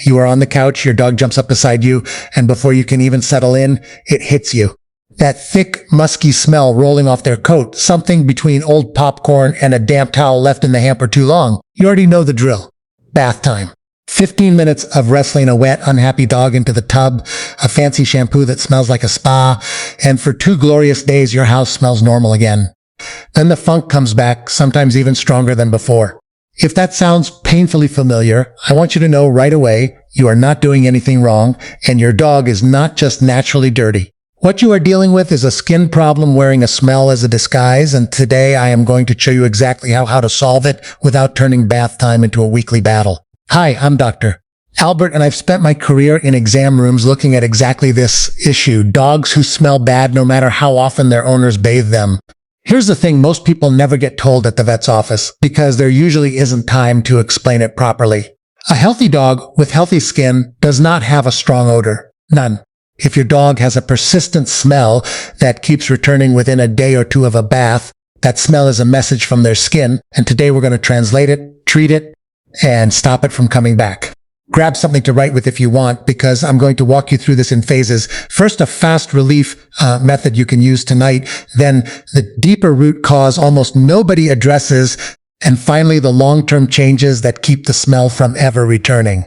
You are on the couch, your dog jumps up beside you, and before you can even settle in, it hits you. That thick, musky smell rolling off their coat, something between old popcorn and a damp towel left in the hamper too long. You already know the drill. Bath time. 15 minutes of wrestling a wet, unhappy dog into the tub, a fancy shampoo that smells like a spa, and for 2 glorious days your house smells normal again. Then the funk comes back, sometimes even stronger than before. If that sounds painfully familiar, I want you to know right away you are not doing anything wrong, and your dog is not just naturally dirty. What you are dealing with is a skin problem wearing a smell as a disguise, and today I am going to show you exactly how to solve it without turning bath time into a weekly battle. Hi, I'm Dr. Albert, and I've spent my career in exam rooms looking at exactly this issue, dogs who smell bad no matter how often their owners bathe them. Here's the thing most people never get told at the vet's office, because there usually isn't time to explain it properly. A healthy dog with healthy skin does not have a strong odor. None. If your dog has a persistent smell that keeps returning within a day or two of a bath, that smell is a message from their skin, and today we're going to translate it, treat it, and stop it from coming back. Grab something to write with if you want, because I'm going to walk you through this in phases. First, a fast relief method you can use tonight, then the deeper root cause almost nobody addresses, and finally the long-term changes that keep the smell from ever returning.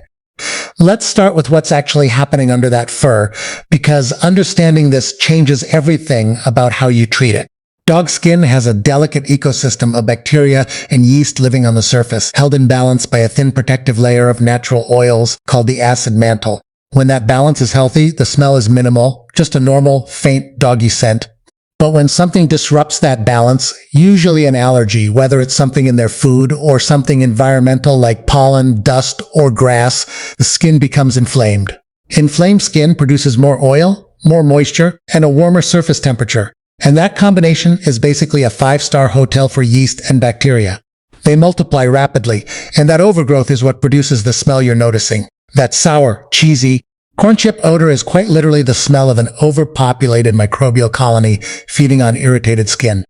Let's start with what's actually happening under that fur, because understanding this changes everything about how you treat it. Dog skin has a delicate ecosystem of bacteria and yeast living on the surface, held in balance by a thin protective layer of natural oils called the acid mantle. When that balance is healthy, the smell is minimal, just a normal, faint doggy scent. But when something disrupts that balance, usually an allergy, whether it's something in their food or something environmental like pollen, dust, or grass, the skin becomes inflamed. Inflamed skin produces more oil, more moisture, and a warmer surface temperature. And that combination is basically a 5-star hotel for yeast and bacteria. They multiply rapidly, and that overgrowth is what produces the smell you're noticing. That sour, cheesy, corn chip odor is quite literally the smell of an overpopulated microbial colony feeding on irritated skin.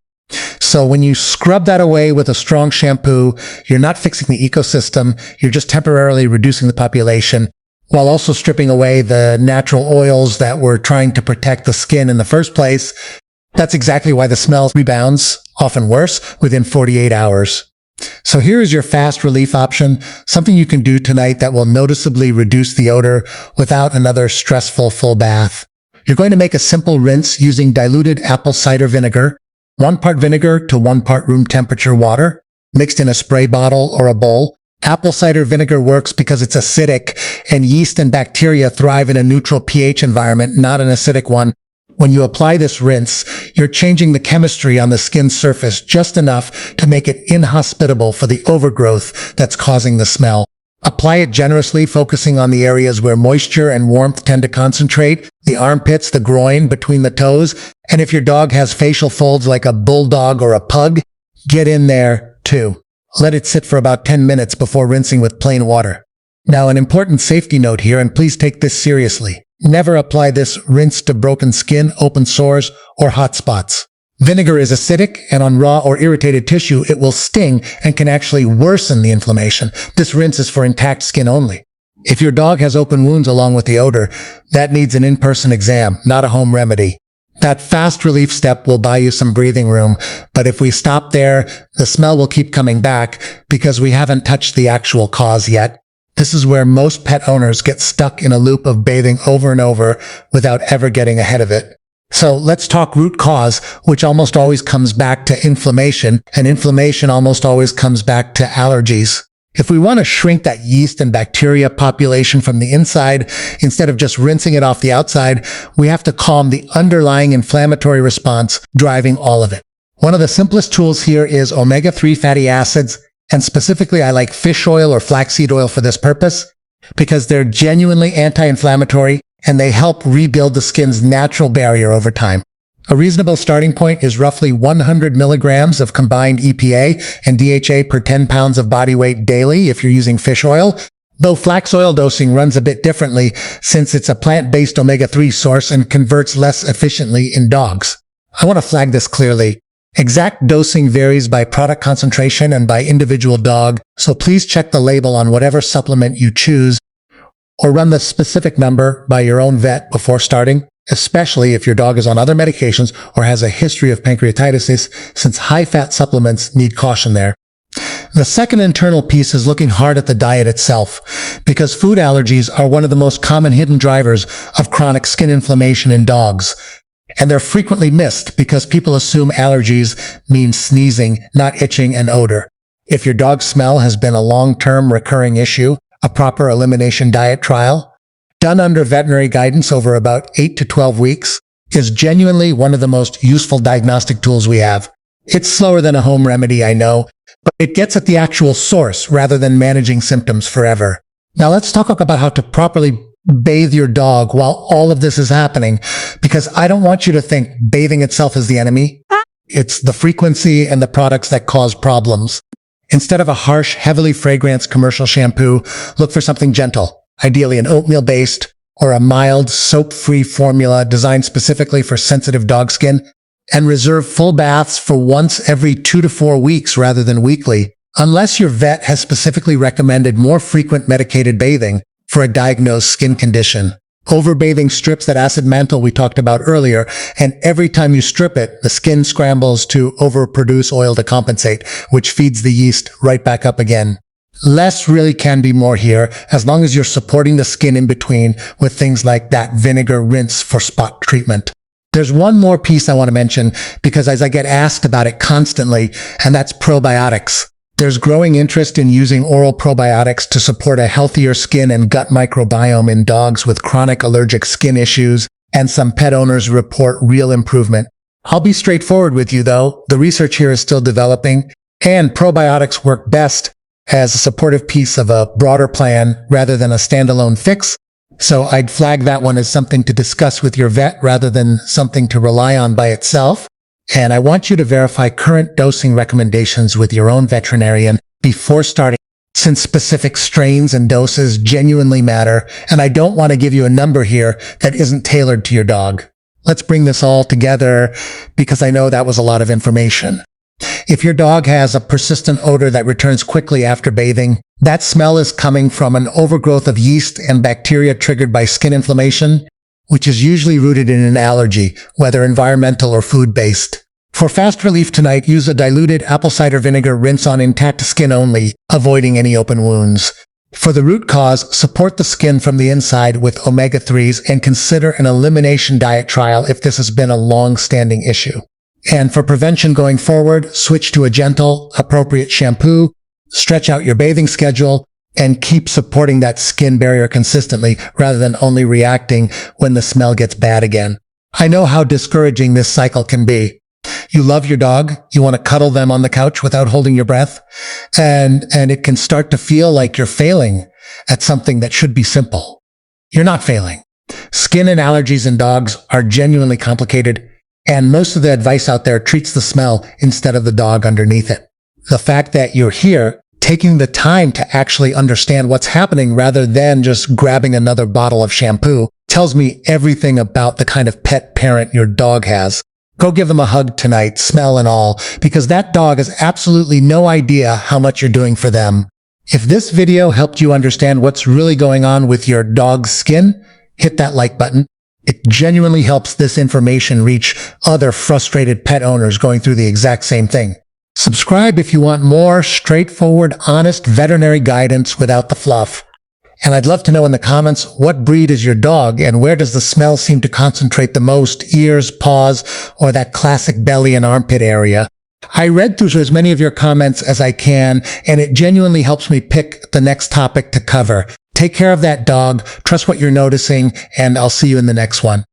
So when you scrub that away with a strong shampoo, you're not fixing the ecosystem, you're just temporarily reducing the population, while also stripping away the natural oils that were trying to protect the skin in the first place. That's exactly why the smell rebounds, often worse, within 48 hours. So here is your fast relief option, something you can do tonight that will noticeably reduce the odor without another stressful full bath. You're going to make a simple rinse using diluted apple cider vinegar, 1 part vinegar to 1 part room temperature water, mixed in a spray bottle or a bowl. Apple cider vinegar works because it's acidic, and yeast and bacteria thrive in a neutral pH environment, not an acidic one. When you apply this rinse, you're changing the chemistry on the skin surface just enough to make it inhospitable for the overgrowth that's causing the smell. Apply it generously, focusing on the areas where moisture and warmth tend to concentrate, the armpits, the groin, between the toes, and if your dog has facial folds like a bulldog or a pug, get in there too. Let it sit for about 10 minutes before rinsing with plain water. Now, an important safety note here, and please take this seriously. Never apply this rinse to broken skin, open sores, or hot spots. Vinegar is acidic, and on raw or irritated tissue, it will sting and can actually worsen the inflammation. This rinse is for intact skin only. If your dog has open wounds along with the odor, that needs an in-person exam, not a home remedy. That fast relief step will buy you some breathing room, but if we stop there, the smell will keep coming back because we haven't touched the actual cause yet. This is where most pet owners get stuck in a loop of bathing over and over without ever getting ahead of it. So let's talk root cause, which almost always comes back to inflammation, and inflammation almost always comes back to allergies. If we want to shrink that yeast and bacteria population from the inside, instead of just rinsing it off the outside, we have to calm the underlying inflammatory response driving all of it. One of the simplest tools here is omega-3 fatty acids, and specifically I like fish oil or flaxseed oil for this purpose, because they're genuinely anti-inflammatory and they help rebuild the skin's natural barrier over time. A reasonable starting point is roughly 100 milligrams of combined EPA and DHA per 10 pounds of body weight daily if you're using fish oil, though flax oil dosing runs a bit differently since it's a plant-based omega-3 source and converts less efficiently in dogs. I want to flag this clearly. Exact dosing varies by product concentration and by individual dog, so please check the label on whatever supplement you choose. or run the specific number by your own vet before starting, especially if your dog is on other medications or has a history of pancreatitis, since high-fat supplements need caution there. The second internal piece is looking hard at the diet itself, because food allergies are one of the most common hidden drivers of chronic skin inflammation in dogs. And they're frequently missed because people assume allergies mean sneezing, not itching and odor. If your dog's smell has been a long-term recurring issue, a proper elimination diet trial, done under veterinary guidance over about 8 to 12 weeks, is genuinely one of the most useful diagnostic tools we have. It's slower than a home remedy, I know, but it gets at the actual source rather than managing symptoms forever. Now let's talk about how to properly bathe your dog while all of this is happening, because I don't want you to think bathing itself is the enemy. It's the frequency and the products that cause problems. Instead of a harsh, heavily fragranced commercial shampoo, look for something gentle, ideally an oatmeal-based or a mild, soap-free formula designed specifically for sensitive dog skin, and reserve full baths for once every 2 to 4 weeks rather than weekly, unless your vet has specifically recommended more frequent medicated bathing for a diagnosed skin condition. Overbathing strips that acid mantle we talked about earlier, and every time you strip it, the skin scrambles to overproduce oil to compensate, which feeds the yeast right back up again. Less really can be more here, as long as you're supporting the skin in between with things like that vinegar rinse for spot treatment. There's one more piece I want to mention, because as I get asked about it constantly, and that's probiotics. There's growing interest in using oral probiotics to support a healthier skin and gut microbiome in dogs with chronic allergic skin issues, and some pet owners report real improvement. I'll be straightforward with you though, the research here is still developing, and probiotics work best as a supportive piece of a broader plan rather than a standalone fix. So I'd flag that one as something to discuss with your vet rather than something to rely on by itself. And I want you to verify current dosing recommendations with your own veterinarian before starting, since specific strains and doses genuinely matter, and I don't want to give you a number here that isn't tailored to your dog. Let's bring this all together, because I know that was a lot of information. If your dog has a persistent odor that returns quickly after bathing, that smell is coming from an overgrowth of yeast and bacteria triggered by skin inflammation, which is usually rooted in an allergy, whether environmental or food-based. For fast relief tonight, use a diluted apple cider vinegar rinse on intact skin only, avoiding any open wounds. For the root cause, support the skin from the inside with omega-3s and consider an elimination diet trial if this has been a long-standing issue. And for prevention going forward, switch to a gentle, appropriate shampoo, stretch out your bathing schedule, and keep supporting that skin barrier consistently rather than only reacting when the smell gets bad again. I know how discouraging this cycle can be. You love your dog, you want to cuddle them on the couch without holding your breath, and it can start to feel like you're failing at something that should be simple. You're not failing. Skin and allergies in dogs are genuinely complicated, and most of the advice out there treats the smell instead of the dog underneath it. The fact that you're here, taking the time to actually understand what's happening rather than just grabbing another bottle of shampoo, tells me everything about the kind of pet parent your dog has. Go give them a hug tonight, smell and all, because that dog has absolutely no idea how much you're doing for them. If this video helped you understand what's really going on with your dog's skin, hit that like button. It genuinely helps this information reach other frustrated pet owners going through the exact same thing. Subscribe if you want more straightforward, honest veterinary guidance without the fluff. And I'd love to know in the comments, what breed is your dog and where does the smell seem to concentrate the most? Ears, paws, or that classic belly and armpit area? I read through as many of your comments as I can, and it genuinely helps me pick the next topic to cover. Take care of that dog, trust what you're noticing, and I'll see you in the next one.